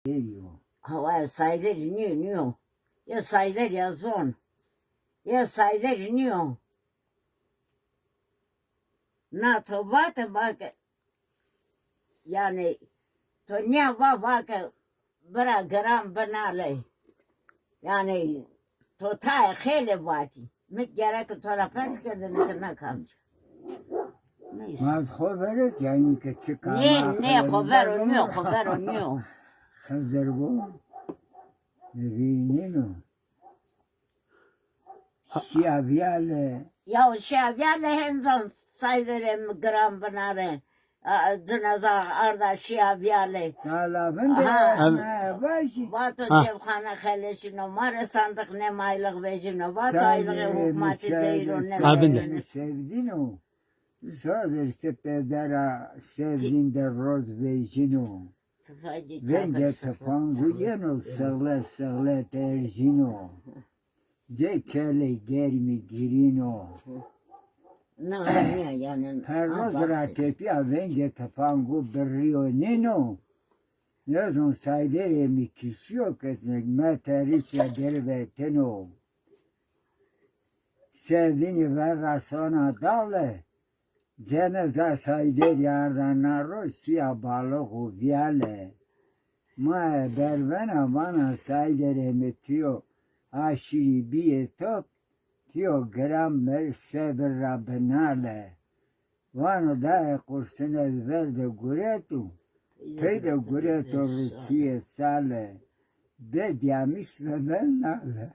Geliyor. Hava sayıdır iniyor. Ya sayıdır ya zon. Ya sayıdır iniyor. Na to bak. Yani to ne bak bıra gram banale. Yani to ta khele vati. Mit gerek to pes kırdın ne kalmış. Neyse. Maz haberet yani ki çıkama. Ne haber olmuyor. Hazır bu. Nevinino. Şiavyale. Ya şavyale henzon sayılırım gram banale. Dınaza arda şavyale. Nala ben de başı. Vato cevhane xeleşino, mare sandık ne maylık vecino, vato aylığı hukmati zeyro ne Sen sevdin o. Söz işte pedera sevdin de roz vecino. Venge tapangu yeno sağle tercino. Zekele germi girino. Ne yani. Perroz rakepiya venge tapangu berrio nino. Yazın saydere mi kişiyor ketmek meterisya derveteno. Sevdiğini ver rasona dale. Ceneza sayder yardan naro siya balık u viale. Ma bervena bana saydere metiyo. Aşiri biye top. Tiyo gram mer seber rabbenale. Vano dae kurşunez verde guretu. Peyde guretu Rusiye sale. Be diamis ve ben nale.